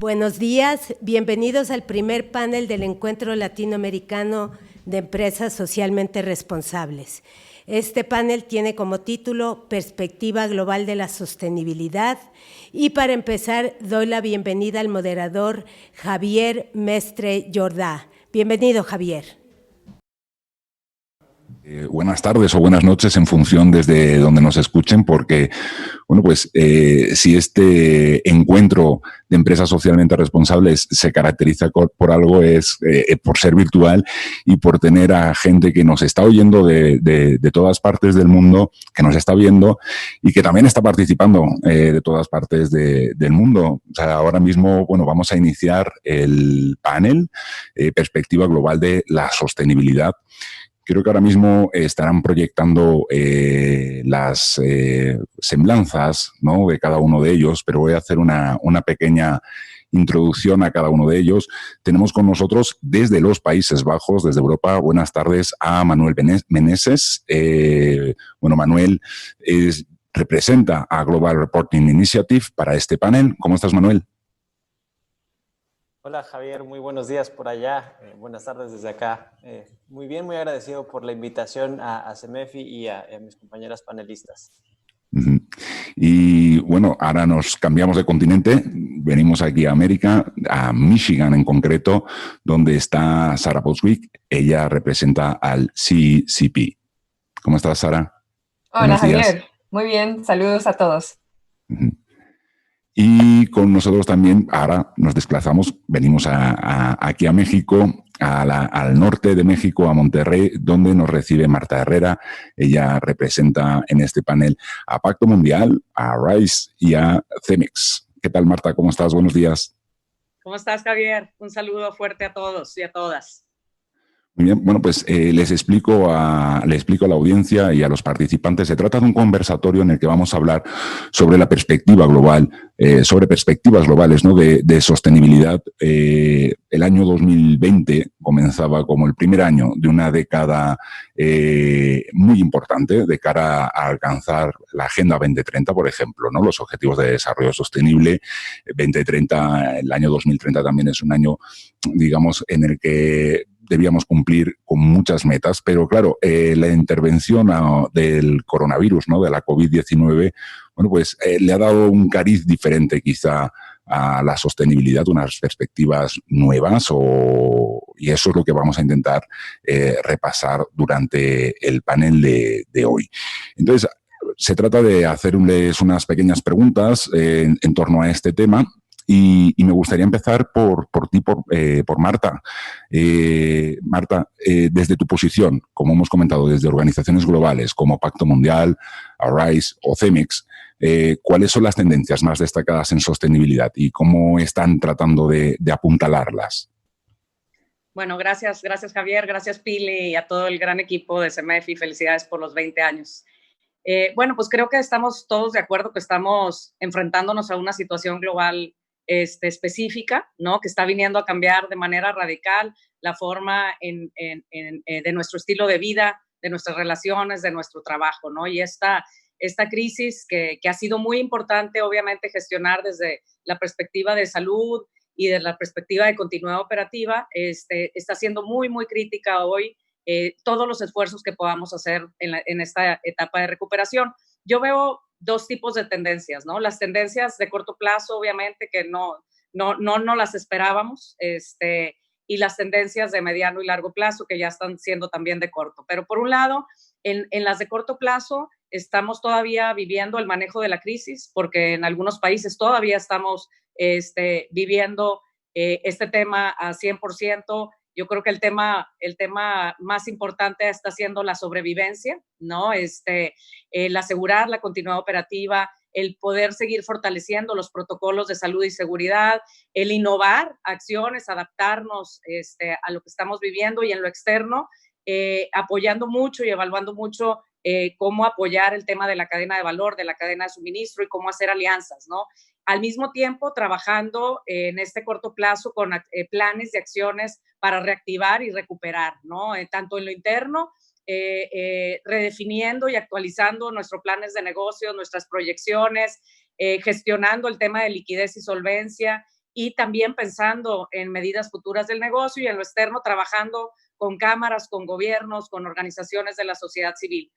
Buenos días, bienvenidos al primer panel del Encuentro Latinoamericano de Empresas Socialmente Responsables. Este panel tiene como título Perspectiva Global de la Sostenibilidad y para empezar doy la bienvenida al moderador Javier Mestre Jordá. Bienvenido, Javier. Buenas tardes o buenas noches en función desde donde nos escuchen, porque, bueno, pues si este encuentro de empresas socialmente responsables se caracteriza por algo es por ser virtual y por tener a gente que nos está oyendo de todas partes del mundo, que nos está viendo y que también está participando de todas partes del mundo. O sea, ahora mismo, bueno, vamos a iniciar el panel Perspectiva Global de la Sostenibilidad. Creo que ahora mismo estarán proyectando las semblanzas, ¿no?, de cada uno de ellos, pero voy a hacer una pequeña introducción a cada uno de ellos. Tenemos con nosotros desde los Países Bajos, desde Europa, buenas tardes a Manuel Meneses. Bueno, Manuel representa a Global Reporting Initiative para este panel. ¿Cómo estás, Manuel? Hola Javier, muy buenos días por allá, buenas tardes desde acá. Muy bien, muy agradecido por la invitación a CEMEFI y a mis compañeras panelistas. Y bueno, ahora nos cambiamos de continente, venimos aquí a América, a Michigan en concreto, donde está Sara Bostwick. Ella representa al CCP. ¿Cómo estás, Sara? Hola Javier, muy bien, saludos a todos. Y con nosotros también, ahora nos desplazamos, venimos aquí a México, al norte de México, a Monterrey, donde nos recibe Marta Herrera. Ella representa en este panel a Pacto Mundial, a RISE y a CEMEX. ¿Qué tal, Marta? ¿Cómo estás? Buenos días. ¿Cómo estás, Javier? Un saludo fuerte a todos y a todas. Muy bien, bueno, pues le explico a la audiencia y a los participantes. Se trata de un conversatorio en el que vamos a hablar sobre la perspectiva global, sobre perspectivas globales, ¿no?, de sostenibilidad. El año 2020 comenzaba como el primer año de una década muy importante de cara a alcanzar la Agenda 2030, por ejemplo, ¿no?, los Objetivos de Desarrollo Sostenible. 2030, el año 2030 también es un año, digamos, en el que debíamos cumplir con muchas metas, pero claro, la intervención del coronavirus, ¿no?, de la COVID-19, bueno, pues le ha dado un cariz diferente quizá a la sostenibilidad, unas perspectivas nuevas, y eso es lo que vamos a intentar repasar durante el panel de hoy. Entonces, se trata de hacerles unas pequeñas preguntas en torno a este tema. Y me gustaría empezar por ti, por Marta. Marta, desde tu posición, como hemos comentado, desde organizaciones globales como Pacto Mundial, RISE o CEMEX, ¿cuáles son las tendencias más destacadas en sostenibilidad y cómo están tratando de apuntalarlas? Bueno, gracias Javier, gracias Pili y a todo el gran equipo de CEMEFI. Felicidades por los 20 años. Bueno, pues creo que estamos todos de acuerdo que estamos enfrentándonos a una situación global específica, ¿no?, que está viniendo a cambiar de manera radical la forma de nuestro estilo de vida, de nuestras relaciones, de nuestro trabajo, ¿no? Y esta crisis que ha sido muy importante, obviamente, gestionar desde la perspectiva de salud y desde la perspectiva de continuidad operativa, está siendo muy, muy crítica hoy. Todos los esfuerzos que podamos hacer en esta etapa de recuperación. Yo veo dos tipos de tendencias, ¿no? Las tendencias de corto plazo, obviamente, que no las esperábamos, y las tendencias de mediano y largo plazo, que ya están siendo también de corto. Pero por un lado, en las de corto plazo, estamos todavía viviendo el manejo de la crisis, porque en algunos países todavía estamos viviendo este tema a 100%. Yo creo que el tema más importante está siendo la sobrevivencia, ¿no? El asegurar la continuidad operativa, el poder seguir fortaleciendo los protocolos de salud y seguridad, el innovar acciones, adaptarnos a lo que estamos viviendo y en lo externo, apoyando mucho y evaluando mucho cómo apoyar el tema de la cadena de valor, de la cadena de suministro y cómo hacer alianzas, ¿no? Al mismo tiempo, trabajando en este corto plazo con planes de acciones para reactivar y recuperar, ¿no? Tanto en lo interno, redefiniendo y actualizando nuestros planes de negocio, nuestras proyecciones, gestionando el tema de liquidez y solvencia y también pensando en medidas futuras del negocio y en lo externo, trabajando con cámaras, con gobiernos, con organizaciones de la sociedad civil.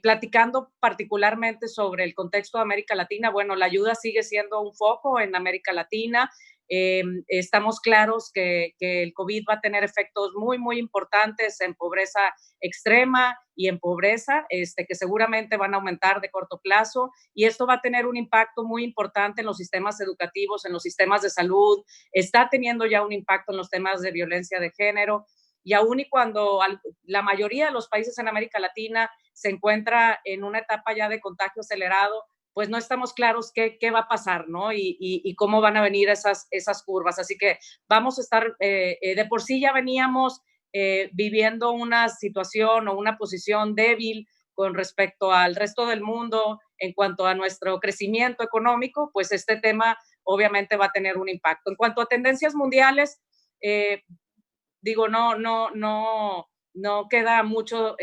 Platicando particularmente sobre el contexto de América Latina, bueno, la ayuda sigue siendo un foco en América Latina. Estamos claros que el COVID va a tener efectos muy, muy importantes en pobreza extrema y en pobreza, que seguramente van a aumentar de corto plazo, y esto va a tener un impacto muy importante en los sistemas educativos, en los sistemas de salud, está teniendo ya un impacto en los temas de violencia de género, y aún y cuando la mayoría de los países en América Latina se encuentra en una etapa ya de contagio acelerado, pues no estamos claros qué va a pasar, ¿no? Y cómo van a venir esas curvas. Así que vamos a estar, de por sí ya veníamos viviendo una situación o una posición débil con respecto al resto del mundo en cuanto a nuestro crecimiento económico, pues este tema obviamente va a tener un impacto. En cuanto a tendencias mundiales, digo, no queda mucho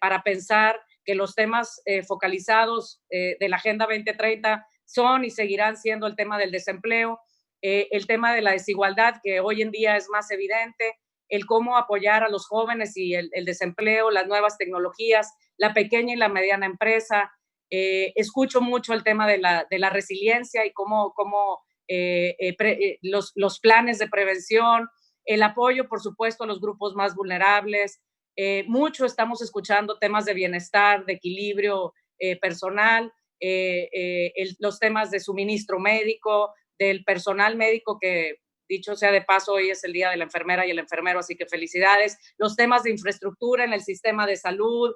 para pensar que los temas focalizados de la Agenda 2030 son y seguirán siendo el tema del desempleo, el tema de la desigualdad, que hoy en día es más evidente, el cómo apoyar a los jóvenes y el desempleo, las nuevas tecnologías, la pequeña y la mediana empresa. Escucho mucho el tema de la resiliencia y cómo los planes de prevención, el apoyo, por supuesto, a los grupos más vulnerables. Mucho estamos escuchando temas de bienestar, de equilibrio personal, los temas de suministro médico, del personal médico, que dicho sea de paso, hoy es el día de la enfermera y el enfermero, así que felicidades. Los temas de infraestructura en el sistema de salud,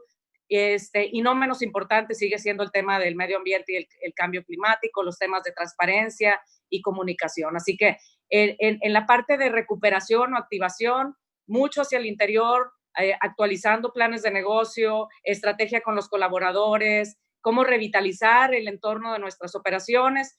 y no menos importante sigue siendo el tema del medio ambiente y el cambio climático, los temas de transparencia y comunicación. Así que en la parte de recuperación o activación, mucho hacia el interior, actualizando planes de negocio, estrategia con los colaboradores, cómo revitalizar el entorno de nuestras operaciones,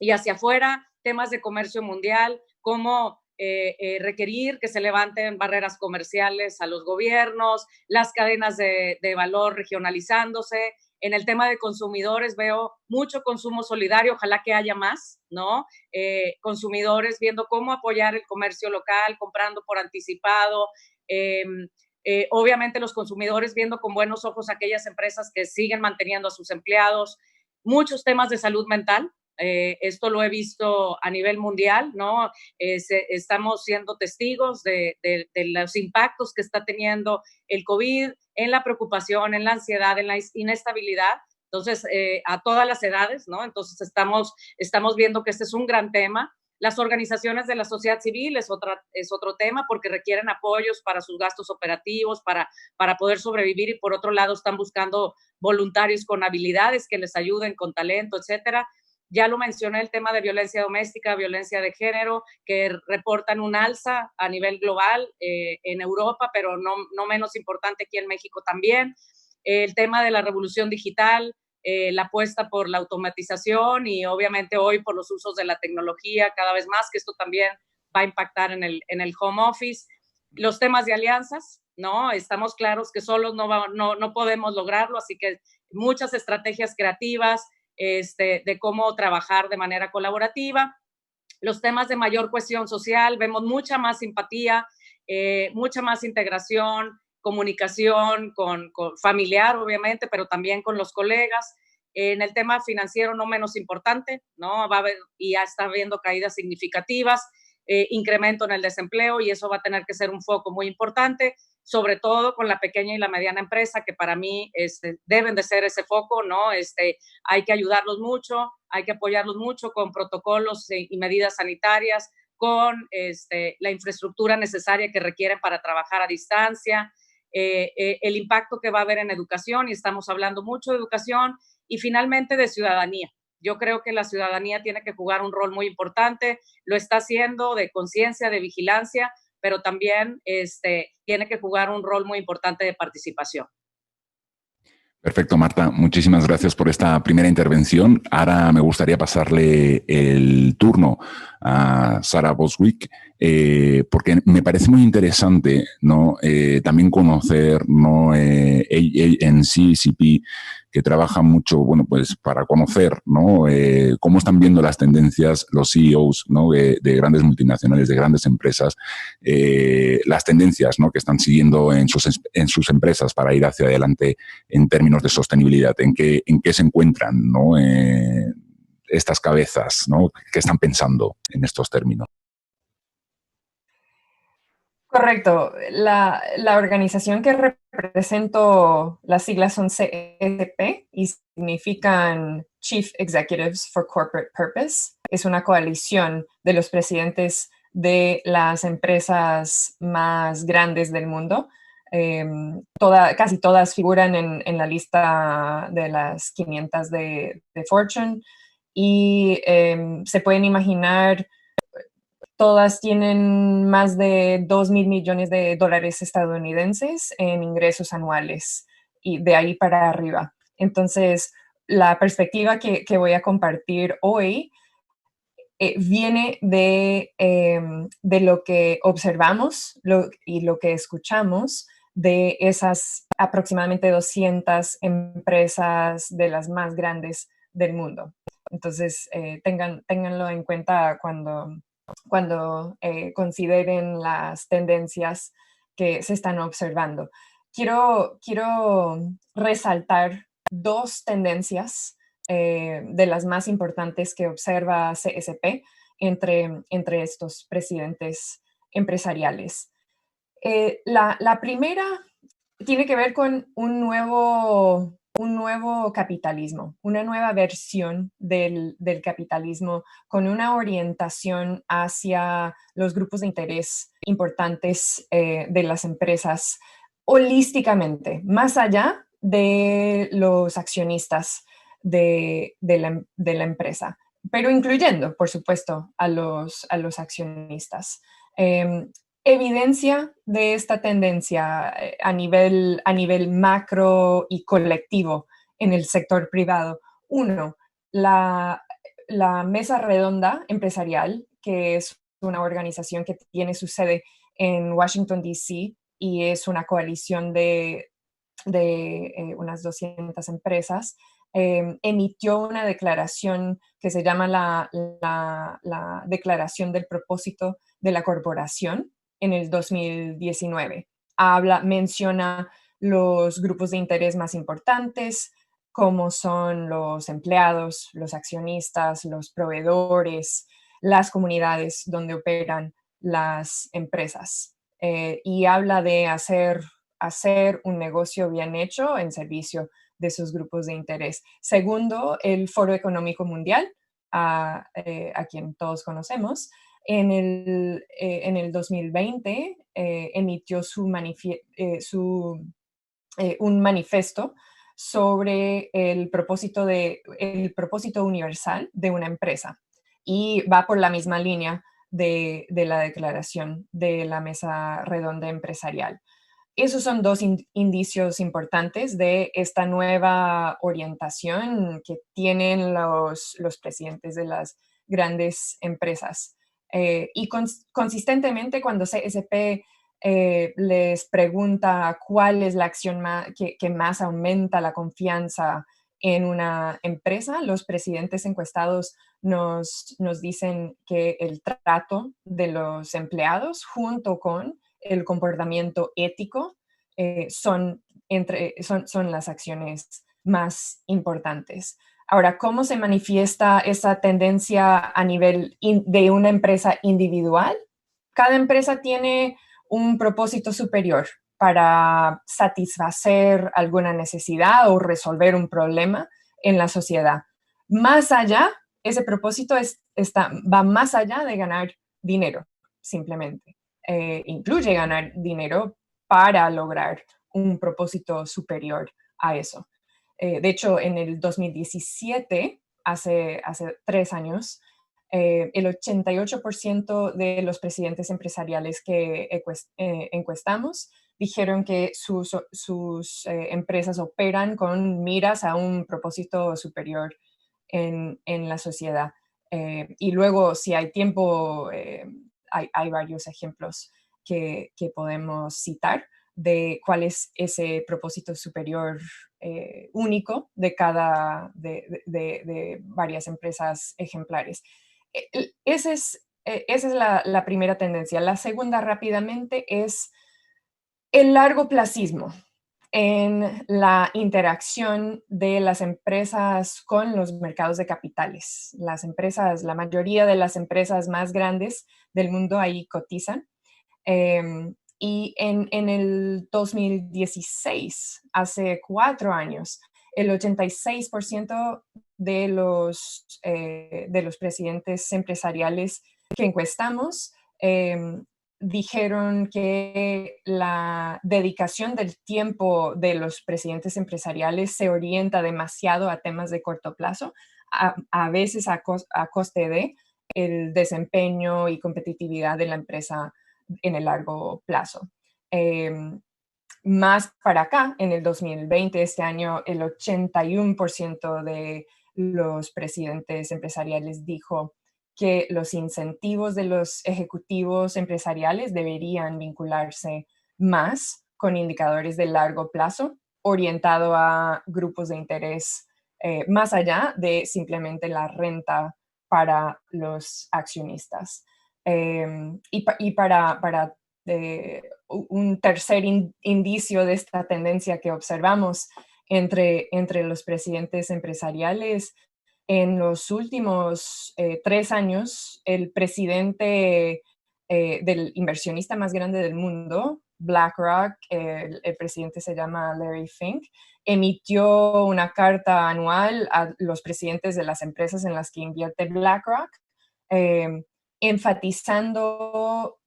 y hacia afuera, temas de comercio mundial, cómo requerir que se levanten barreras comerciales a los gobiernos, las cadenas de valor regionalizándose. En el tema de consumidores veo mucho consumo solidario, ojalá que haya más, ¿no? Consumidores viendo cómo apoyar el comercio local, comprando por anticipado. Obviamente los consumidores viendo con buenos ojos aquellas empresas que siguen manteniendo a sus empleados. Muchos temas de salud mental. Esto lo he visto a nivel mundial, ¿no? Estamos siendo testigos de los impactos que está teniendo el COVID en la preocupación, en la ansiedad, en la inestabilidad. Entonces, a todas las edades, ¿no? Entonces, estamos viendo que este es un gran tema. Las organizaciones de la sociedad civil es otro tema, porque requieren apoyos para sus gastos operativos, para poder sobrevivir, y por otro lado están buscando voluntarios con habilidades que les ayuden, con talento, etcétera. Ya lo mencioné, el tema de violencia doméstica, violencia de género, que reportan un alza a nivel global en Europa, pero no menos importante aquí en México también. El tema de la revolución digital, la apuesta por la automatización y obviamente hoy por los usos de la tecnología cada vez más, que esto también va a impactar en el home office. Los temas de alianzas, ¿no? Estamos claros que solos no podemos lograrlo, así que muchas estrategias creativas, de cómo trabajar de manera colaborativa. Los temas de mayor cohesión social, vemos mucha más simpatía, mucha más integración, comunicación con familiar, obviamente, pero también con los colegas. En el tema financiero, no menos importante, ¿no? Va a haber, y ya está habiendo caídas significativas, incremento en el desempleo, y eso va a tener que ser un foco muy importante, sobre todo con la pequeña y la mediana empresa, que para mí deben de ser ese foco, ¿no? Hay que ayudarlos mucho, hay que apoyarlos mucho con protocolos y medidas sanitarias, con la infraestructura necesaria que requieren para trabajar a distancia, el impacto que va a haber en educación, y estamos hablando mucho de educación, y finalmente de ciudadanía. Yo creo que la ciudadanía tiene que jugar un rol muy importante, lo está haciendo, de conciencia, de vigilancia, pero también tiene que jugar un rol muy importante de participación. Perfecto, Marta. Muchísimas gracias por esta primera intervención. Ahora me gustaría pasarle el turno a Sarah Bostwick, porque me parece muy interesante, ¿no? También conocer, ¿no? en CCP, que trabaja mucho, bueno, pues para conocer, ¿no? Cómo están viendo las tendencias los CEOs, ¿no? de grandes multinacionales, de grandes empresas, las tendencias, ¿no? que están siguiendo en sus empresas para ir hacia adelante en términos de sostenibilidad, en qué se encuentran, ¿no? Estas cabezas, ¿no? ¿Qué están pensando en estos términos? Correcto. La organización que represento, las siglas son CEP y significan Chief Executives for Corporate Purpose. Es una coalición de los presidentes de las empresas más grandes del mundo. Casi todas figuran en la lista de las 500 de Fortune y se pueden imaginar. Todas tienen más de 2.000 millones de dólares estadounidenses en ingresos anuales y de ahí para arriba. Entonces, la perspectiva que voy a compartir hoy viene de lo que observamos y lo que escuchamos de esas aproximadamente 200 empresas de las más grandes del mundo. Entonces, ténganlo en cuenta cuando consideren las tendencias que se están observando. Quiero resaltar dos tendencias de las más importantes que observa CSP entre estos presidentes empresariales. La primera tiene que ver con un nuevo capitalismo, una nueva versión del capitalismo con una orientación hacia los grupos de interés importantes de las empresas holísticamente, más allá de los accionistas de la empresa, pero incluyendo, por supuesto, a los accionistas. Evidencia de esta tendencia a nivel macro y colectivo en el sector privado. Uno, la Mesa Redonda Empresarial, que es una organización que tiene su sede en Washington, D.C., y es una coalición de unas 200 empresas, emitió una declaración que se llama la Declaración del Propósito de la Corporación en el 2019. Menciona los grupos de interés más importantes, como son los empleados, los accionistas, los proveedores, las comunidades donde operan las empresas. Y habla de hacer un negocio bien hecho en servicio de esos grupos de interés. Segundo, el Foro Económico Mundial, a quien todos conocemos, en el 2020 emitió un manifiesto sobre el propósito universal de una empresa, y va por la misma línea de la declaración de la Mesa Redonda Empresarial. Esos son dos indicios importantes de esta nueva orientación que tienen los presidentes de las grandes empresas. Y consistentemente, cuando CSP les pregunta cuál es la acción que más aumenta la confianza en una empresa, los presidentes encuestados nos dicen que el trato de los empleados junto con el comportamiento ético son las acciones más importantes. Ahora, ¿cómo se manifiesta esa tendencia a nivel de una empresa individual? Cada empresa tiene un propósito superior para satisfacer alguna necesidad o resolver un problema en la sociedad. Más allá, ese propósito va más allá de ganar dinero, simplemente. Incluye ganar dinero para lograr un propósito superior a eso. De hecho, en el 2017, hace 3 años, el 88% de los presidentes empresariales que encuestamos dijeron que sus empresas operan con miras a un propósito superior en la sociedad. Y luego, si hay tiempo, hay varios ejemplos que podemos citar, de cuál es ese propósito superior único de de varias empresas ejemplares. Esa es la primera tendencia. La segunda, rápidamente, es el largoplacismo en la interacción de las empresas con los mercados de capitales. La mayoría de las empresas más grandes del mundo ahí cotizan. Y en el 2016, hace 4 años, el 86% de los presidentes empresariales que encuestamos dijeron que la dedicación del tiempo de los presidentes empresariales se orienta demasiado a temas de corto plazo, a veces a coste de el desempeño y competitividad de la empresa en el largo plazo. Más para acá, en el 2020, este año, el 81% de los presidentes empresariales dijo que los incentivos de los ejecutivos empresariales deberían vincularse más con indicadores de largo plazo, orientado a grupos de interés más allá de simplemente la renta para los accionistas. Y para un tercer indicio de esta tendencia que observamos entre los presidentes empresariales, en los últimos 3 años, el presidente del inversionista más grande del mundo, BlackRock, el presidente se llama Larry Fink, emitió una carta anual a los presidentes de las empresas en las que invierte BlackRock, enfatizando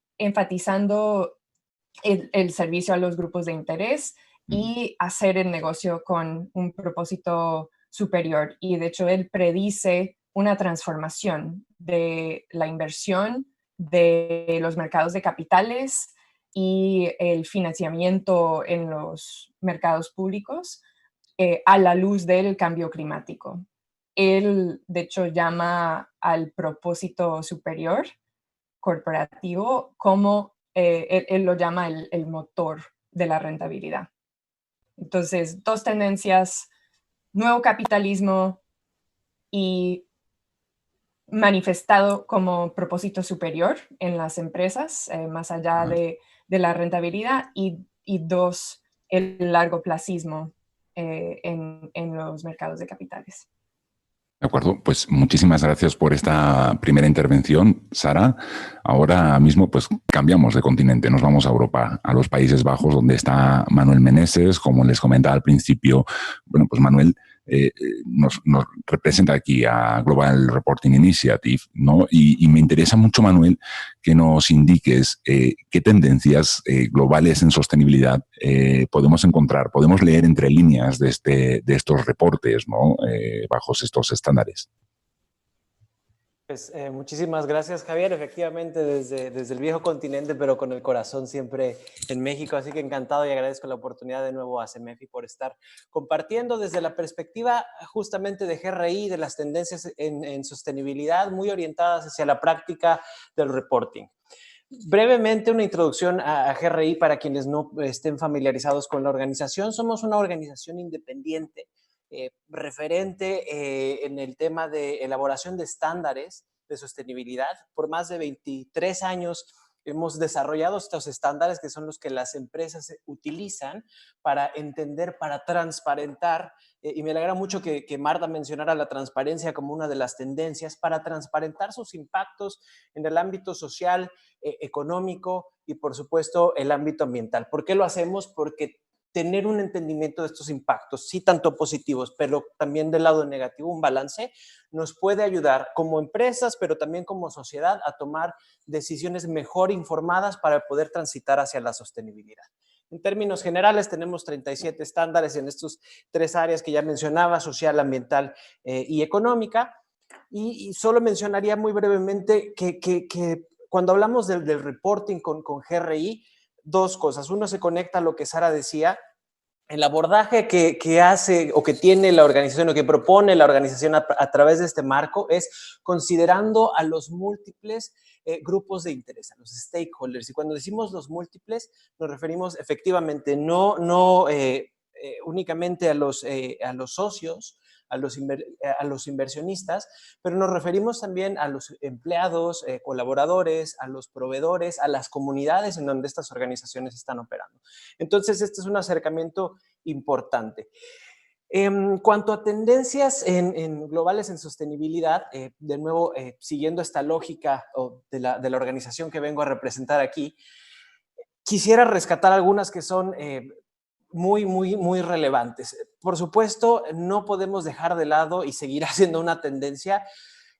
el servicio a los grupos de interés y hacer el negocio con un propósito superior. Y de hecho, él predice una transformación de la inversión, de los mercados de capitales y el financiamiento en los mercados públicos a la luz del cambio climático. Él, de hecho, llama al propósito superior corporativo como él lo llama el motor de la rentabilidad. Entonces, 2 tendencias: nuevo capitalismo y manifestado como propósito superior en las empresas, más allá de la rentabilidad, y 2, el largoplacismo en los mercados de capitales. De acuerdo, pues muchísimas gracias por esta primera intervención, Sara. Ahora mismo pues cambiamos de continente, nos vamos a Europa, a los Países Bajos, donde está Manuel Meneses. Como les comentaba al principio, bueno, pues Manuel nos representa aquí a Global Reporting Initiative, ¿no? Y me interesa mucho, Manuel, que nos indiques qué tendencias globales en sostenibilidad podemos encontrar, podemos leer entre líneas de estos reportes, ¿no? Bajo estos estándares. Pues muchísimas gracias, Javier. Efectivamente, desde el viejo continente, pero con el corazón siempre en México. Así que encantado y agradezco la oportunidad de nuevo a CEMEFI por estar compartiendo desde la perspectiva justamente de GRI, de las tendencias en sostenibilidad muy orientadas hacia la práctica del reporting. Brevemente, una introducción a GRI para quienes no estén familiarizados con la organización. Somos una organización independiente, referente en el tema de elaboración de estándares de sostenibilidad. Por más de 23 años hemos desarrollado estos estándares que son los que las empresas utilizan para entender, para transparentar, y me alegra mucho que Marta mencionara la transparencia como una de las tendencias, para transparentar sus impactos en el ámbito social, económico y, por supuesto, el ámbito ambiental. ¿Por qué lo hacemos? Porque tener un entendimiento de estos impactos, sí tanto positivos, pero también del lado negativo, un balance, nos puede ayudar como empresas, pero también como sociedad a tomar decisiones mejor informadas para poder transitar hacia la sostenibilidad. En términos generales, tenemos 37 estándares en estas 3 áreas que ya mencionaba: social, ambiental y económica. Y solo mencionaría muy brevemente que cuando hablamos del reporting con GRI, 2 cosas. Uno se conecta a lo que Sara decía. El abordaje que hace o que tiene la organización o que propone la organización a través de este marco es considerando a los múltiples grupos de interés, a los stakeholders. Y cuando decimos los múltiples, nos referimos efectivamente no únicamente a los socios, a los inversionistas, pero nos referimos también a los empleados, colaboradores, a los proveedores, a las comunidades en donde estas organizaciones están operando. Entonces, este es un acercamiento importante. En cuanto a tendencias globales en sostenibilidad, de nuevo, siguiendo esta lógica de la organización que vengo a representar aquí, quisiera rescatar algunas que son muy relevantes. Por supuesto, no podemos dejar de lado y seguirá siendo una tendencia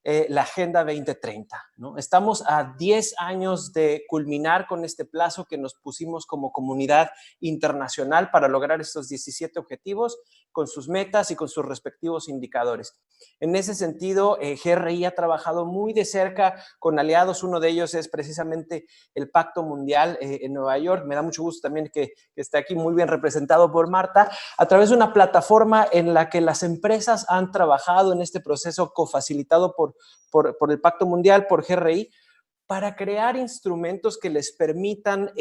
la Agenda 2030, ¿no? Estamos a 10 años de culminar con este plazo que nos pusimos como comunidad internacional para lograr estos 17 objetivos con sus metas y con sus respectivos indicadores. En ese sentido, GRI ha trabajado muy de cerca con aliados. Uno de ellos es precisamente el Pacto Mundial en Nueva York. Me da mucho gusto también que esté aquí muy bien representado por Marta, a través de una plataforma en la que las empresas han trabajado en este proceso cofacilitado por el Pacto Mundial, por GRI, para crear instrumentos que les permitan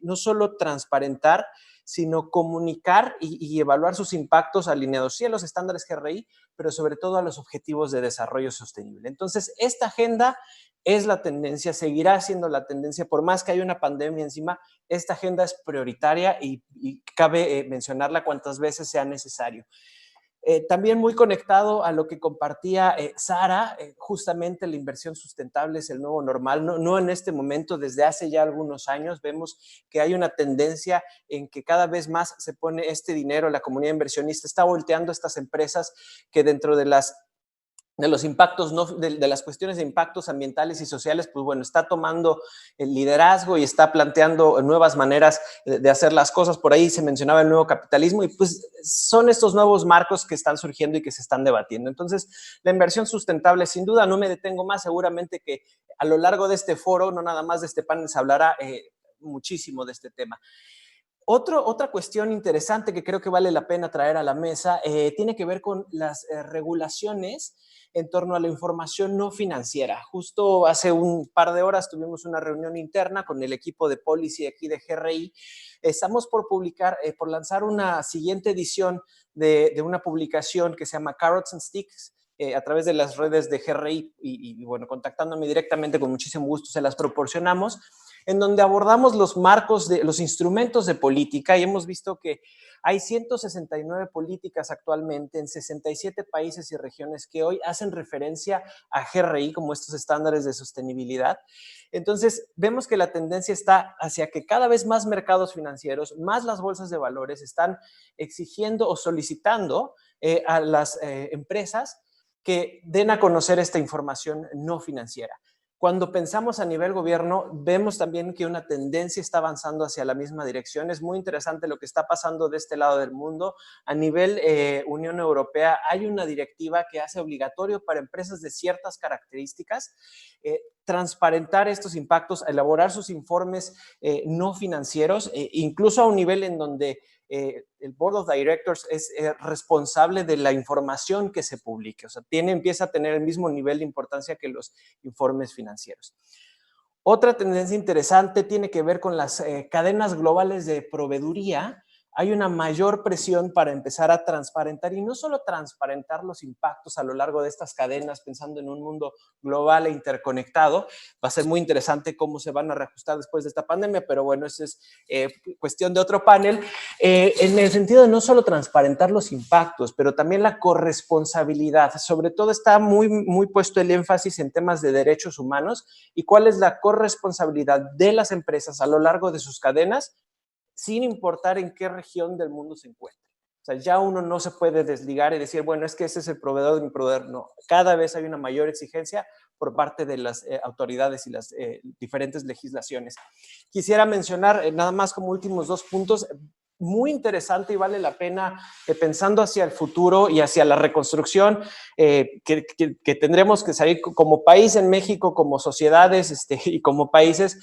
no solo transparentar, sino comunicar y evaluar sus impactos alineados sí a los estándares GRI, pero sobre todo a los objetivos de desarrollo sostenible. Entonces, esta agenda es la tendencia, seguirá siendo la tendencia, por más que haya una pandemia encima, esta agenda es prioritaria y cabe mencionarla cuantas veces sea necesario. También muy conectado a lo que compartía Sara, justamente la inversión sustentable es el nuevo normal, no en este momento, desde hace ya algunos años vemos que hay una tendencia en que cada vez más se pone este dinero, la comunidad inversionista está volteando a estas empresas que dentro de los impactos, de las cuestiones de impactos ambientales y sociales, pues bueno, está tomando el liderazgo y está planteando nuevas maneras de hacer las cosas. Por ahí se mencionaba el nuevo capitalismo y pues son estos nuevos marcos que están surgiendo y que se están debatiendo. Entonces, la inversión sustentable, sin duda, no me detengo más, seguramente que a lo largo de este foro, no nada más de este panel, se hablará muchísimo de este tema. Otra cuestión interesante que creo que vale la pena traer a la mesa tiene que ver con las regulaciones en torno a la información no financiera. Justo hace un par de horas tuvimos una reunión interna con el equipo de policy aquí de GRI. Estamos por lanzar una siguiente edición de una publicación que se llama Carrots and Sticks, a través de las redes de GRI y bueno, contactándome directamente con muchísimo gusto se las proporcionamos, en donde abordamos los marcos de los instrumentos de política y hemos visto que hay 169 políticas actualmente en 67 países y regiones que hoy hacen referencia a GRI como estos estándares de sostenibilidad. Entonces, vemos que la tendencia está hacia que cada vez más mercados financieros, más las bolsas de valores están exigiendo o solicitando a las empresas que den a conocer esta información no financiera. Cuando pensamos a nivel gobierno, vemos también que una tendencia está avanzando hacia la misma dirección. Es muy interesante lo que está pasando de este lado del mundo. A nivel Unión Europea hay una directiva que hace obligatorio para empresas de ciertas características transparentar estos impactos, elaborar sus informes no financieros, incluso a un nivel en donde el Board of Directors es responsable de la información que se publique. O sea, empieza a tener el mismo nivel de importancia que los informes financieros. Otra tendencia interesante tiene que ver con las cadenas globales de proveeduría. Hay una mayor presión para empezar a transparentar y no solo transparentar los impactos a lo largo de estas cadenas, pensando en un mundo global e interconectado. Va a ser muy interesante cómo se van a reajustar después de esta pandemia, pero bueno, eso es cuestión de otro panel. En el sentido de no solo transparentar los impactos, pero también la corresponsabilidad. Sobre todo está muy puesto el énfasis en temas de derechos humanos y cuál es la corresponsabilidad de las empresas a lo largo de sus cadenas, sin importar en qué región del mundo se encuentre. O sea, ya uno no se puede desligar y decir, bueno, es que ese es el proveedor de mi proveedor. No, cada vez hay una mayor exigencia por parte de las autoridades y las diferentes legislaciones. Quisiera mencionar nada más como últimos 2 puntos, muy interesante y vale la pena pensando hacia el futuro y hacia la reconstrucción que tendremos que salir como país en México, como sociedades y como países.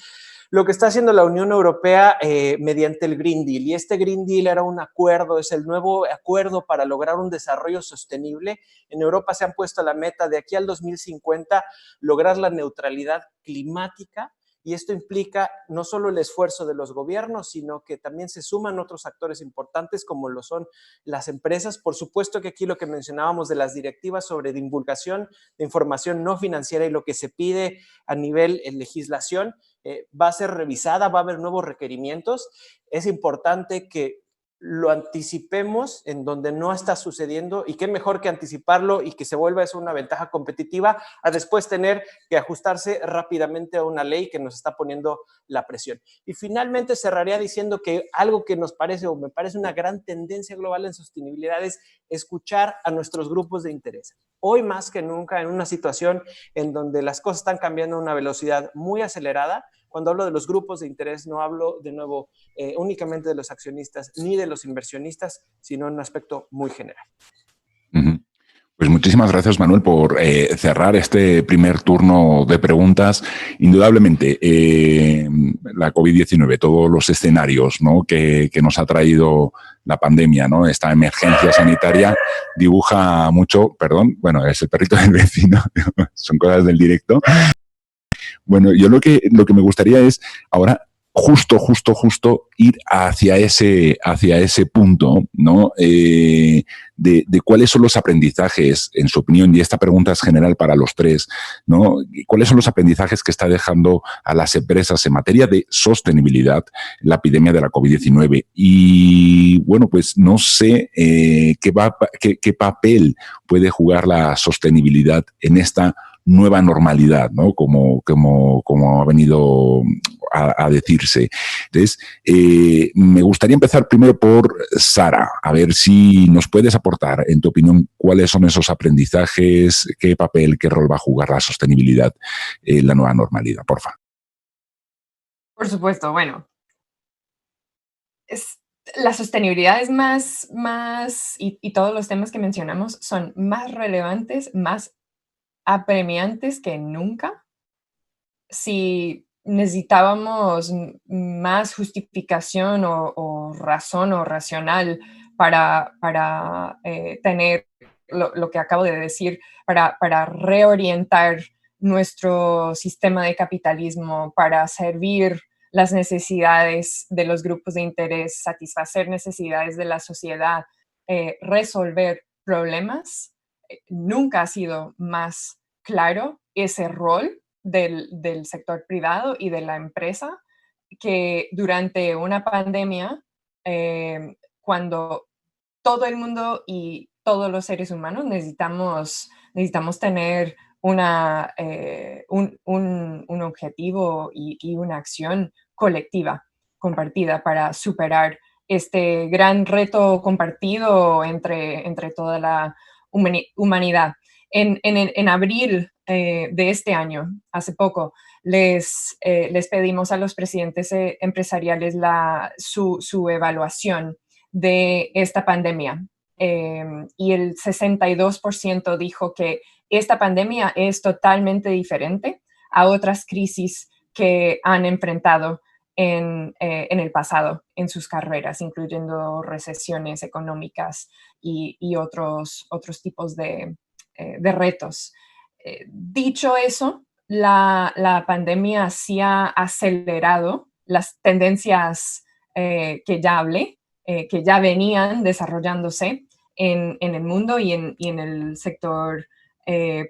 lo que está haciendo la Unión Europea mediante el Green Deal. Y este Green Deal era un acuerdo, es el nuevo acuerdo para lograr un desarrollo sostenible. En Europa se han puesto la meta de aquí al 2050 lograr la neutralidad climática. Y esto implica no solo el esfuerzo de los gobiernos, sino que también se suman otros actores importantes como lo son las empresas. Por supuesto que aquí lo que mencionábamos de las directivas sobre divulgación de información no financiera y lo que se pide a nivel legislación va a ser revisada, va a haber nuevos requerimientos. Es importante que lo anticipemos en donde no está sucediendo, y qué mejor que anticiparlo y que se vuelva eso una ventaja competitiva a después tener que ajustarse rápidamente a una ley que nos está poniendo la presión. Y finalmente cerraría diciendo que algo que nos parece o me parece una gran tendencia global en sostenibilidad es escuchar a nuestros grupos de interés. Hoy más que nunca, en una situación en donde las cosas están cambiando a una velocidad muy acelerada, cuando hablo de los grupos de interés no hablo de nuevo únicamente de los accionistas ni de los inversionistas, sino en un aspecto muy general. Uh-huh. Pues muchísimas gracias, Manuel, por cerrar este primer turno de preguntas. Indudablemente, la COVID-19, todos los escenarios, ¿no?, que nos ha traído la pandemia, ¿no?, esta emergencia sanitaria, dibuja mucho, perdón, bueno, es el perrito del vecino, son cosas del directo. Bueno, yo lo que me gustaría es ahora justo ir hacia ese punto, ¿no? De cuáles son los aprendizajes, en su opinión, y esta pregunta es general para los tres, ¿no? ¿Cuáles son los aprendizajes que está dejando a las empresas en materia de sostenibilidad la epidemia de la COVID-19? Y bueno, pues no sé qué papel puede jugar la sostenibilidad en esta nueva normalidad, ¿no?, como ha venido a decirse. Entonces, me gustaría empezar primero por Sara, a ver si nos puedes aportar, en tu opinión, cuáles son esos aprendizajes, qué papel, qué rol va a jugar la sostenibilidad en la nueva normalidad, porfa. Por supuesto, bueno, la sostenibilidad es y todos los temas que mencionamos son más relevantes, más apremiantes que nunca. Si necesitábamos más justificación o razón o racional para tener lo que acabo de decir, para reorientar nuestro sistema de capitalismo, para servir las necesidades de los grupos de interés, satisfacer necesidades de la sociedad, resolver problemas, nunca ha sido más claro ese rol del sector privado y de la empresa, que durante una pandemia, cuando todo el mundo y todos los seres humanos necesitamos tener un objetivo y una acción colectiva, compartida, para superar este gran reto compartido entre toda la humanidad. En abril de este año, hace poco, les pedimos a los presidentes empresariales su evaluación de esta pandemia. Y el 62% dijo que esta pandemia es totalmente diferente a otras crisis que han enfrentado en el pasado en sus carreras, incluyendo recesiones económicas y otros tipos de retos. Dicho eso, la pandemia sí ha acelerado las tendencias que ya hablé, que ya venían desarrollándose en el mundo y en el sector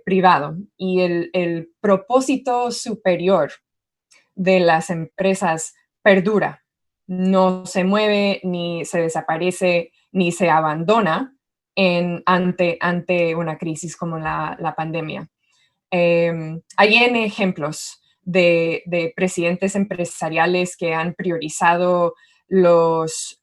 privado. Y el propósito superior de las empresas perdura, no se mueve, ni se desaparece, ni se abandona ante una crisis como la pandemia. Hay ejemplos de presidentes empresariales que han priorizado los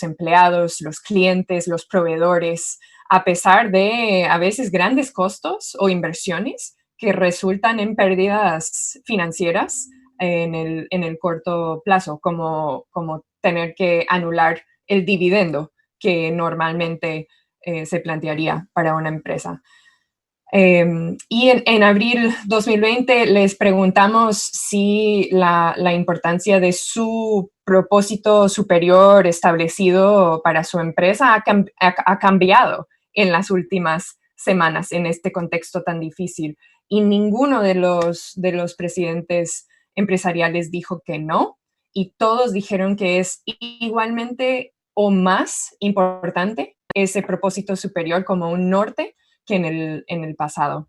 empleados, los clientes, los proveedores, a pesar de a veces grandes costos o inversiones que resultan en pérdidas financieras en el corto plazo, como tener que anular el dividendo que normalmente se plantearía para una empresa. Y en abril 2020 les preguntamos si la importancia de su propósito superior establecido para su empresa ha cambiado en las últimas semanas en este contexto tan difícil. Y ninguno de los presidentes empresariales dijo que no, y todos dijeron que es igualmente o más importante ese propósito superior como un norte que en el pasado.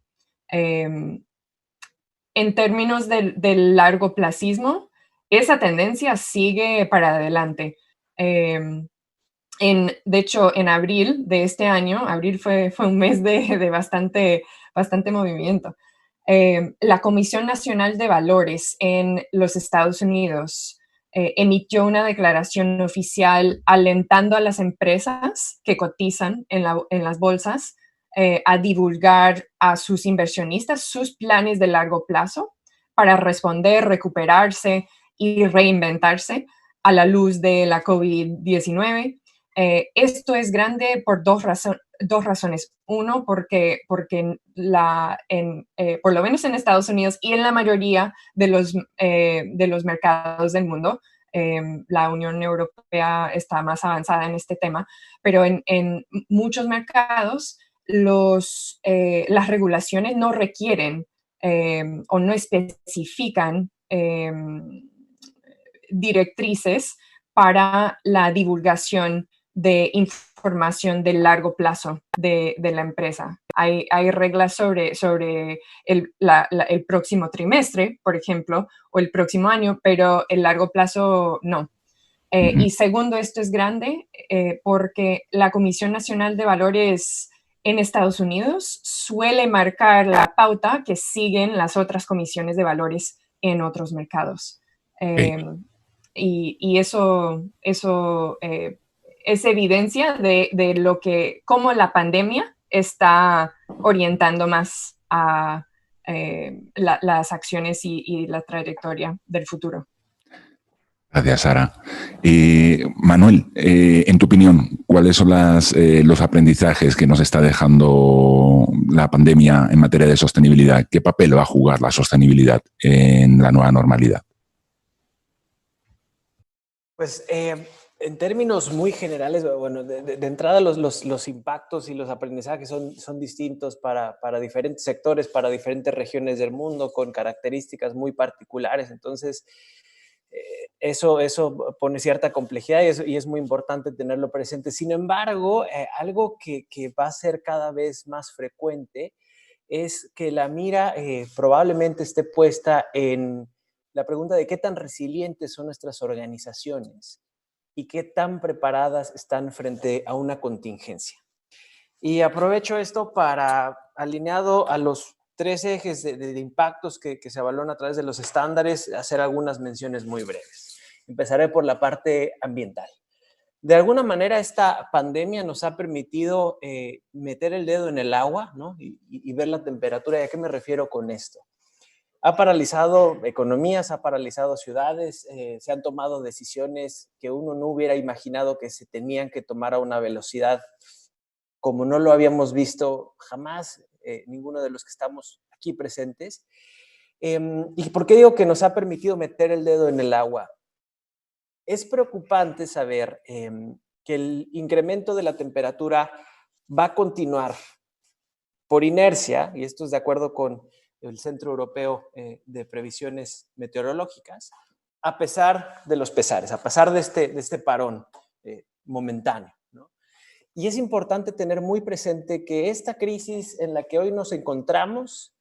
En términos del largoplacismo, esa tendencia sigue para adelante. De hecho, en abril de este año, abril fue un mes de bastante movimiento. La Comisión Nacional de Valores en los Estados Unidos emitió una declaración oficial alentando a las empresas que cotizan en las bolsas a divulgar a sus inversionistas sus planes de largo plazo para responder, recuperarse y reinventarse a la luz de la COVID-19. Esto es grande por dos razones. Uno, porque por lo menos en Estados Unidos y en la mayoría de los mercados del mundo, la Unión Europea está más avanzada en este tema, pero en muchos mercados las regulaciones no requieren o no especifican directrices para la divulgación de información de largo plazo de la empresa. Hay reglas sobre el próximo trimestre, por ejemplo, o el próximo año, pero el largo plazo no. Y segundo, esto es grande porque la Comisión Nacional de Valores en Estados Unidos suele marcar la pauta que siguen las otras comisiones de valores en otros mercados. Y eso es evidencia de cómo la pandemia está orientando más a las acciones y la trayectoria del futuro. Gracias, Sara. Manuel, en tu opinión, ¿cuáles son los aprendizajes que nos está dejando la pandemia en materia de sostenibilidad? ¿Qué papel va a jugar la sostenibilidad en la nueva normalidad? Pues en términos muy generales, bueno, de entrada los impactos y los aprendizajes son distintos para diferentes sectores, para diferentes regiones del mundo, con características muy particulares. Entonces, eso pone cierta complejidad y es muy importante tenerlo presente. Sin embargo, algo que va a ser cada vez más frecuente es que la mira probablemente esté puesta en la pregunta de qué tan resilientes son nuestras organizaciones y qué tan preparadas están frente a una contingencia. Y aprovecho esto para, alineado a los 3 ejes de impactos que se evalúan a través de los estándares, hacer algunas menciones muy breves. Empezaré por la parte ambiental. De alguna manera, esta pandemia nos ha permitido meter el dedo en el agua, ¿no? y ver la temperatura. ¿Y a qué me refiero con esto? Ha paralizado economías, ha paralizado ciudades, se han tomado decisiones que uno no hubiera imaginado que se tenían que tomar a una velocidad como no lo habíamos visto jamás, ninguno de los que estamos aquí presentes. ¿Y por qué digo que nos ha permitido meter el dedo en el agua? Es preocupante saber que el incremento de la temperatura va a continuar por inercia, y esto es de acuerdo con el Centro Europeo de Previsiones Meteorológicas, a pesar de los pesares, a pesar de este parón momentáneo, ¿no? Y es importante tener muy presente que esta crisis en la que hoy nos encontramos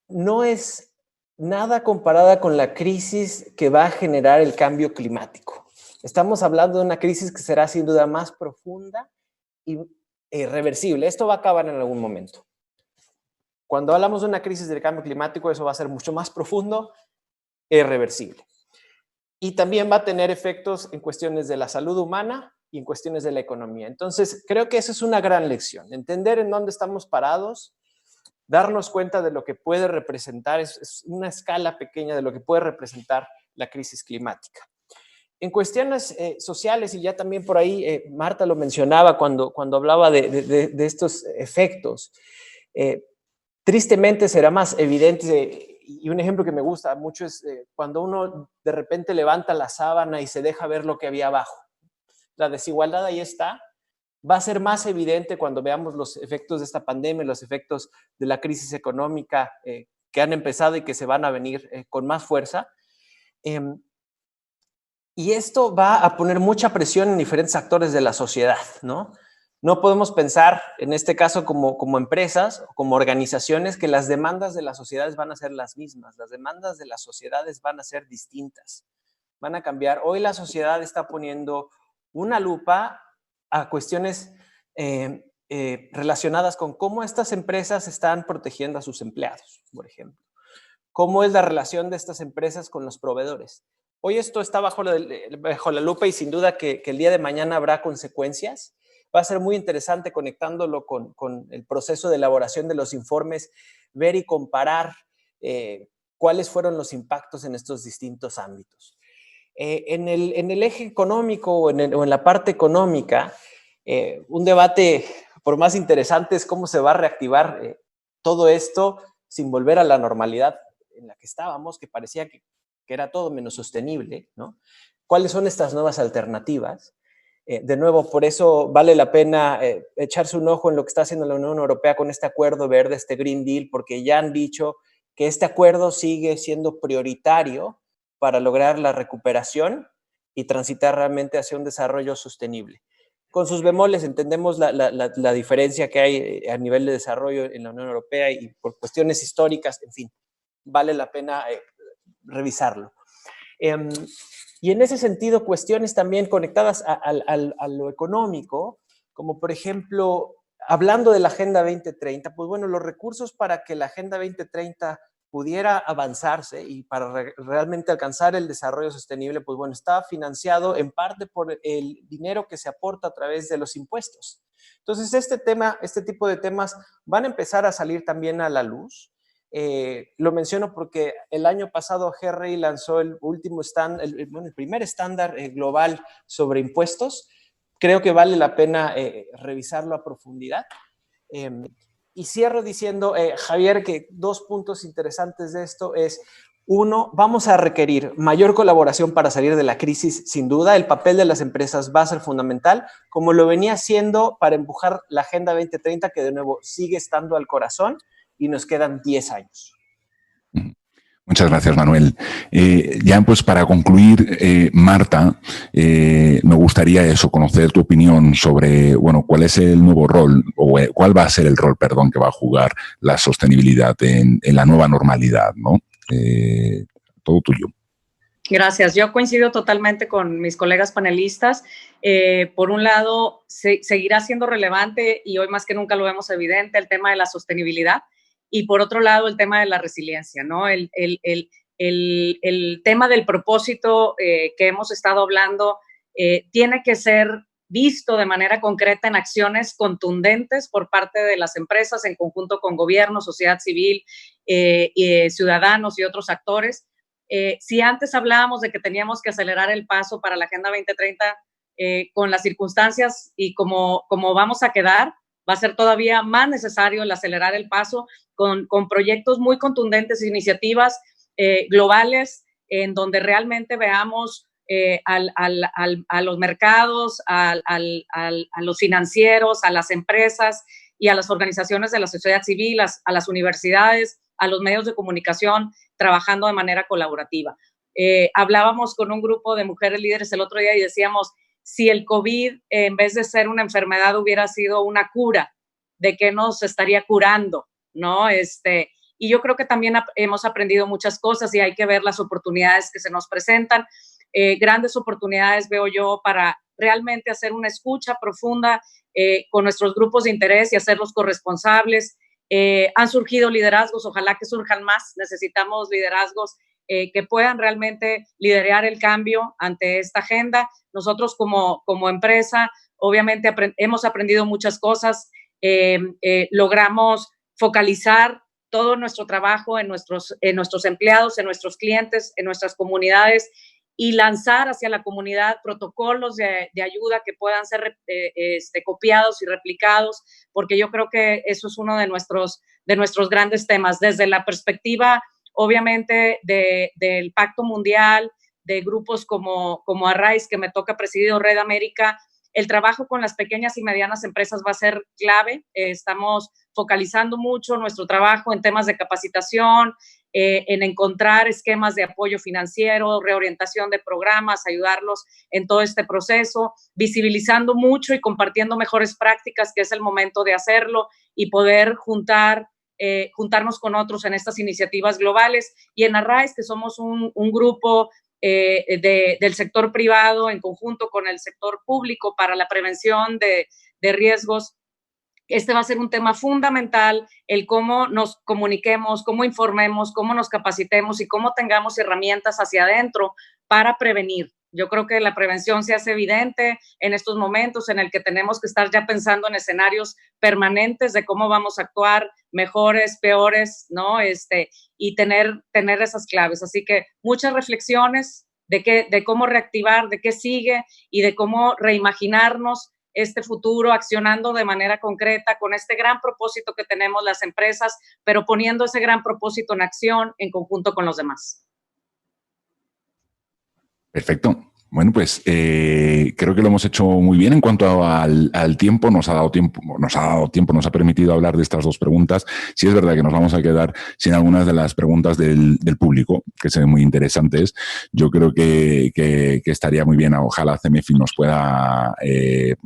no es nada comparada con la crisis que va a generar el cambio climático. Estamos hablando de una crisis que será sin duda más profunda y irreversible. Esto va a acabar en algún momento. Cuando hablamos de una crisis del cambio climático, eso va a ser mucho más profundo e irreversible. Y también va a tener efectos en cuestiones de la salud humana y en cuestiones de la economía. Entonces, creo que esa es una gran lección. Entender en dónde estamos parados, darnos cuenta de lo que puede representar, es una escala pequeña de lo que puede representar la crisis climática. En cuestiones sociales, y ya también por ahí Marta lo mencionaba cuando hablaba de estos efectos, Tristemente será más evidente, y un ejemplo que me gusta mucho es cuando uno de repente levanta la sábana y se deja ver lo que había abajo. La desigualdad ahí está. Va a ser más evidente cuando veamos los efectos de esta pandemia, los efectos de la crisis económica que han empezado y que se van a venir con más fuerza. Y esto va a poner mucha presión en diferentes actores de la sociedad, ¿no? No podemos pensar, en este caso, como empresas o como organizaciones, que las demandas de las sociedades van a ser las mismas. Las demandas de las sociedades van a ser distintas, van a cambiar. Hoy la sociedad está poniendo una lupa a cuestiones relacionadas con cómo estas empresas están protegiendo a sus empleados, por ejemplo. ¿Cómo es la relación de estas empresas con los proveedores? Hoy esto está bajo la lupa y sin duda que el día de mañana habrá consecuencias. Va a ser muy interesante conectándolo con el proceso de elaboración de los informes, ver y comparar cuáles fueron los impactos en estos distintos ámbitos. En el eje económico o en la parte económica, un debate por más interesante es cómo se va a reactivar todo esto sin volver a la normalidad en la que estábamos, que parecía que era todo menos sostenible, ¿no? ¿Cuáles son estas nuevas alternativas? De nuevo, por eso vale la pena echarse un ojo en lo que está haciendo la Unión Europea con este acuerdo verde, este Green Deal, porque ya han dicho que este acuerdo sigue siendo prioritario para lograr la recuperación y transitar realmente hacia un desarrollo sostenible. Con sus bemoles entendemos la diferencia que hay a nivel de desarrollo en la Unión Europea y por cuestiones históricas, en fin, vale la pena revisarlo. Y en ese sentido, cuestiones también conectadas a lo económico, como por ejemplo, hablando de la Agenda 2030, pues bueno, los recursos para que la Agenda 2030 pudiera avanzarse y para realmente alcanzar el desarrollo sostenible, pues bueno, está financiado en parte por el dinero que se aporta a través de los impuestos. Entonces, este tipo de temas van a empezar a salir también a la luz. Lo menciono porque el año pasado GRI lanzó el primer estándar global sobre impuestos. Creo que vale la pena revisarlo a profundidad. Y cierro diciendo, Javier, que 2 puntos interesantes de esto es, uno, vamos a requerir mayor colaboración para salir de la crisis, sin duda. El papel de las empresas va a ser fundamental, como lo venía siendo para empujar la Agenda 2030, que de nuevo sigue estando al corazón y nos quedan 10 años. Muchas gracias, Manuel. Ya pues para concluir, Marta, me gustaría conocer tu opinión sobre, bueno, cuál es el nuevo rol, o cuál va a ser el rol, perdón, que va a jugar la sostenibilidad en la nueva normalidad, ¿no? Todo tuyo. Gracias. Yo coincido totalmente con mis colegas panelistas. Por un lado, seguirá siendo relevante y hoy más que nunca lo vemos evidente el tema de la sostenibilidad. Y por otro lado, el tema de la resiliencia, ¿no? El tema del propósito que hemos estado hablando tiene que ser visto de manera concreta en acciones contundentes por parte de las empresas en conjunto con gobierno, sociedad civil, ciudadanos y otros actores. Si antes hablábamos de que teníamos que acelerar el paso para la Agenda 2030 con las circunstancias y como vamos a quedar, va a ser todavía más necesario el acelerar el paso con proyectos muy contundentes, iniciativas globales, en donde realmente veamos a los mercados, a los financieros, a las empresas y a las organizaciones de la sociedad civil, a las universidades, a los medios de comunicación, trabajando de manera colaborativa. Hablábamos con un grupo de mujeres líderes el otro día y decíamos, si el COVID, en vez de ser una enfermedad, hubiera sido una cura, ¿de qué nos estaría curando? ¿No? Y yo creo que también hemos aprendido muchas cosas y hay que ver las oportunidades que se nos presentan. Grandes oportunidades veo yo para realmente hacer una escucha profunda con nuestros grupos de interés y hacerlos corresponsables. Han surgido liderazgos, ojalá que surjan más. Necesitamos liderazgos que puedan realmente liderar el cambio ante esta agenda. Nosotros como empresa, obviamente hemos aprendido muchas cosas. Logramos focalizar todo nuestro trabajo en nuestros empleados, en nuestros clientes, en nuestras comunidades y lanzar hacia la comunidad protocolos de ayuda que puedan ser copiados y replicados, porque yo creo que eso es uno de nuestros grandes temas, desde la perspectiva, obviamente, del Pacto Mundial, de grupos como Arise, que me toca presidir, o Red América. El trabajo con las pequeñas y medianas empresas va a ser clave. Estamos focalizando mucho nuestro trabajo en temas de capacitación, en encontrar esquemas de apoyo financiero, reorientación de programas, ayudarlos en todo este proceso, visibilizando mucho y compartiendo mejores prácticas, que es el momento de hacerlo, y poder juntarnos con otros en estas iniciativas globales. Y en Arise, que somos un grupo del sector privado en conjunto con el sector público para la prevención de riesgos. Este va a ser un tema fundamental, el cómo nos comuniquemos, cómo informemos, cómo nos capacitemos y cómo tengamos herramientas hacia adentro para prevenir. Yo creo que la prevención se hace evidente en estos momentos en el que tenemos que estar ya pensando en escenarios permanentes de cómo vamos a actuar, mejores, peores, ¿no? Y tener esas claves. Así que muchas reflexiones de cómo reactivar, de qué sigue y de cómo reimaginarnos este futuro, accionando de manera concreta con este gran propósito que tenemos las empresas, pero poniendo ese gran propósito en acción en conjunto con los demás. Perfecto. Bueno, pues creo que lo hemos hecho muy bien en cuanto al tiempo. Nos ha dado tiempo, nos ha permitido hablar de estas dos preguntas. Sí es verdad que nos vamos a quedar sin algunas de las preguntas del público, que se ven muy interesantes. Yo creo que estaría muy bien, ojalá CEMEFI nos pueda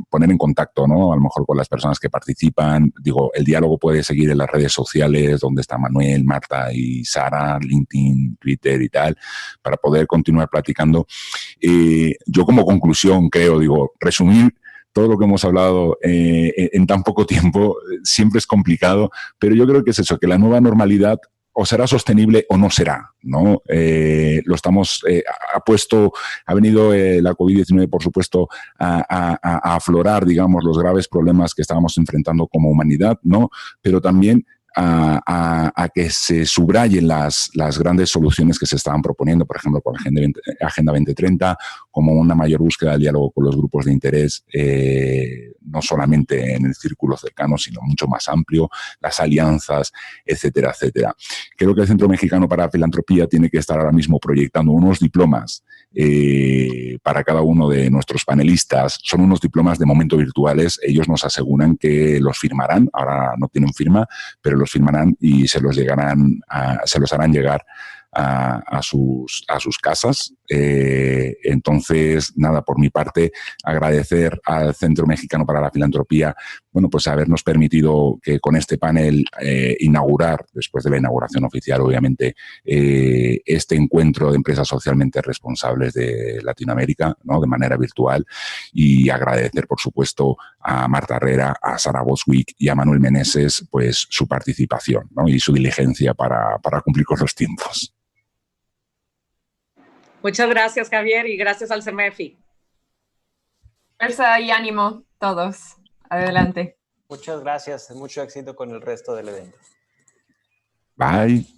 poner en contacto, ¿no? A lo mejor con las personas que participan. Digo, el diálogo puede seguir en las redes sociales, donde está Manuel, Marta y Sara, LinkedIn, Twitter y tal, para poder continuar platicando. Yo como conclusión creo, resumir todo lo que hemos hablado en tan poco tiempo siempre es complicado, pero yo creo que es eso, que la nueva normalidad o será sostenible o no será, ¿no? Ha venido la COVID-19, por supuesto, a aflorar, digamos, los graves problemas que estábamos enfrentando como humanidad, ¿no? Pero también a que se subrayen las grandes soluciones que se estaban proponiendo, por ejemplo, con Agenda 2030, como una mayor búsqueda del diálogo con los grupos de interés, no solamente en el círculo cercano, sino mucho más amplio, las alianzas, etcétera, etcétera. Creo que el Centro Mexicano para la Filantropía tiene que estar ahora mismo proyectando unos diplomas para cada uno de nuestros panelistas. Son unos diplomas de momento virtuales. Ellos nos aseguran que los firmarán. Ahora no tienen firma, pero los firmarán y se los harán llegar a sus casas. Entonces, nada, por mi parte, agradecer al Centro Mexicano para la Filantropía, bueno, pues habernos permitido que con este panel inaugurar, después de la inauguración oficial, obviamente, este encuentro de empresas socialmente responsables de Latinoamérica, ¿no? De manera virtual, y agradecer, por supuesto, a Marta Herrera, a Sara Boswick y a Manuel Meneses, pues su participación, ¿no? Y su diligencia para cumplir con los tiempos. Muchas gracias, Javier, y gracias al CEMEFI. Fuerza y ánimo, todos. Adelante. Muchas gracias. Mucho éxito con el resto del evento. Bye.